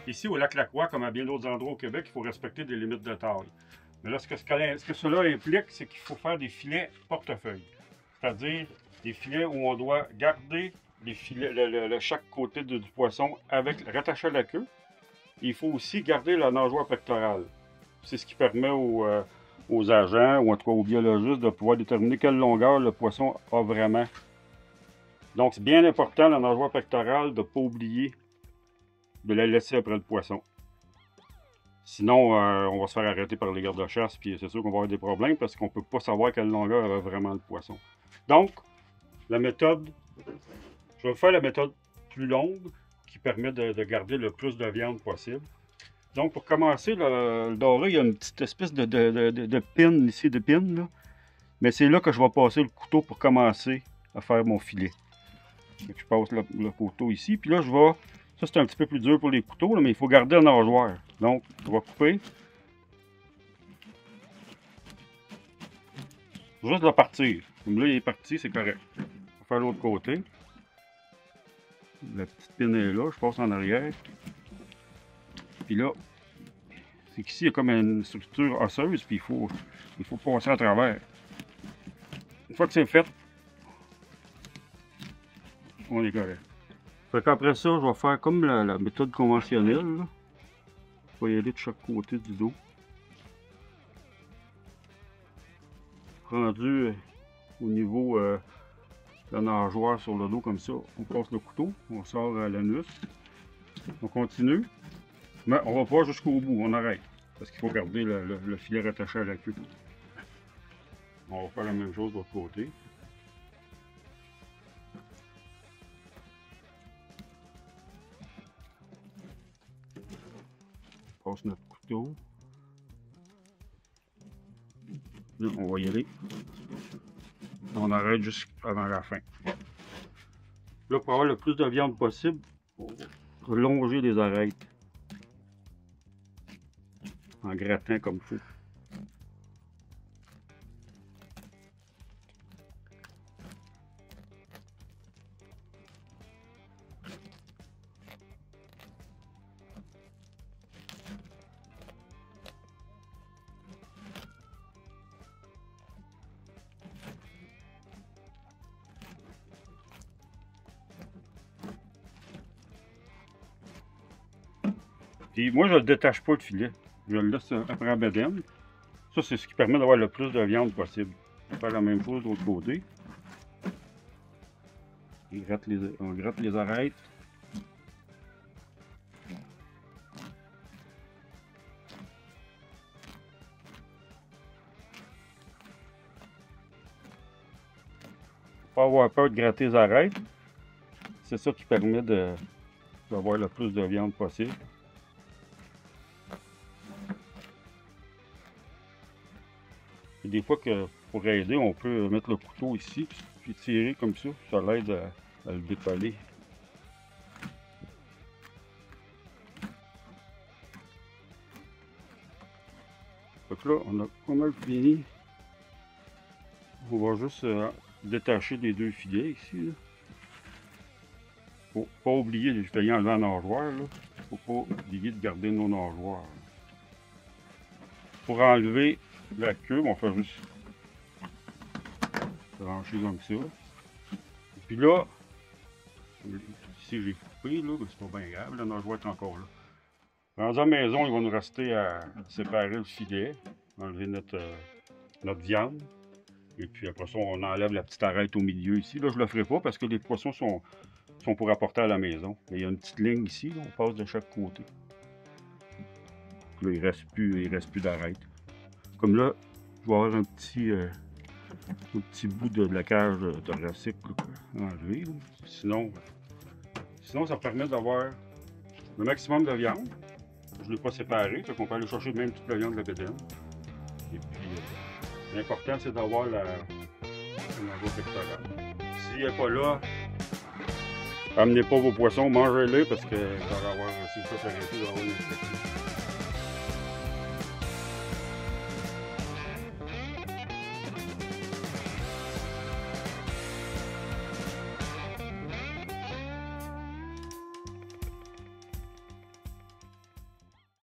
Ici, au lac Lacroix, comme à bien d'autres endroits au Québec, il faut respecter des limites de taille. Mais là, ce que cela implique, c'est qu'il faut faire des filets portefeuille. C'est-à-dire des filets où on doit garder les filets, chaque côté du poisson rattaché à la queue. Il faut aussi garder la nageoire pectorale. C'est ce qui permet aux agents, ou en tout cas aux biologistes, de pouvoir déterminer quelle longueur le poisson a vraiment. Donc, c'est bien important, la nageoire pectorale, de ne pas oublier de la laisser après le poisson. Sinon, on va se faire arrêter par les gardes-chasse, puis c'est sûr qu'on va avoir des problèmes parce qu'on ne peut pas savoir quelle longueur avait vraiment le poisson. Donc, la méthode, je vais faire la méthode plus longue qui permet de garder le plus de viande possible. Donc, pour commencer, le doré, il y a une petite espèce de pin ici, là. Mais c'est là que je vais passer le couteau pour commencer à faire mon filet. Donc, je passe le couteau ici, puis là, je vais... Ça, c'est un petit peu plus dur pour les couteaux, là, mais il faut garder la nageoire. Donc, on va couper. Juste de partir. Comme là, il est parti, c'est correct. On va faire l'autre côté. La petite pine est là, je passe en arrière. Puis là, c'est qu'ici, il y a comme une structure osseuse, puis il faut passer à travers. Une fois que c'est fait, on est correct. Fait qu'après ça, je vais faire comme la méthode conventionnelle. Là. Je vais y aller de chaque côté du dos. Rendu au niveau de la nageoire sur le dos comme ça, on passe le couteau, on sort l'anus. On continue, mais on va pas jusqu'au bout, on arrête. Parce qu'il faut garder le filet rattaché à la queue. On va faire la même chose de l'autre côté. On passe notre couteau. Là, on va y aller. On arrête juste avant la fin. Là, pour avoir le plus de viande possible, on va longer les arêtes. En grattant comme il faut. Puis moi, je ne le détache pas le filet. Je le laisse après la bédaine. Ça, c'est ce qui permet d'avoir le plus de viande possible. On va faire la même chose de l'autre côté. On gratte les arêtes. Faut pas avoir peur de gratter les arêtes. C'est ça qui permet d'avoir le plus de viande possible. Et des fois, pour aider, on peut mettre le couteau ici, puis tirer comme ça. Ça l'aide à le décoller. Donc là, on a pas mal fini. On va juste détacher les deux filets ici. Faut pas oublier, je vais y enlever la nageoire. Faut pas oublier de garder nos nageoires. Pour enlever la queue, on va faire juste trancher comme ça. Et puis là, ici j'ai coupé, là, mais c'est pas bien grave, la nageoire est encore là. Dans la maison, il va nous rester à séparer le filet, enlever notre viande. Et puis après ça, on enlève la petite arête au milieu ici. Là, je le ferai pas parce que les poissons sont pour apporter à la maison. Mais il y a une petite ligne ici, là, on passe de chaque côté. Là, il reste plus d'arête. Comme là, je vais avoir un petit bout de la cage thoracique enlevé. Sinon, ça permet d'avoir le maximum de viande. je ne l'ai pas séparé, donc on peut aller chercher même tout le long de la bédaine. Et puis, l'important, c'est d'avoir la nageoire pectorale. S'il n'est pas là, amenez pas vos poissons, mangez-les parce que vous allez avoir, si vous faites arrêter, vous allez avoir une infection.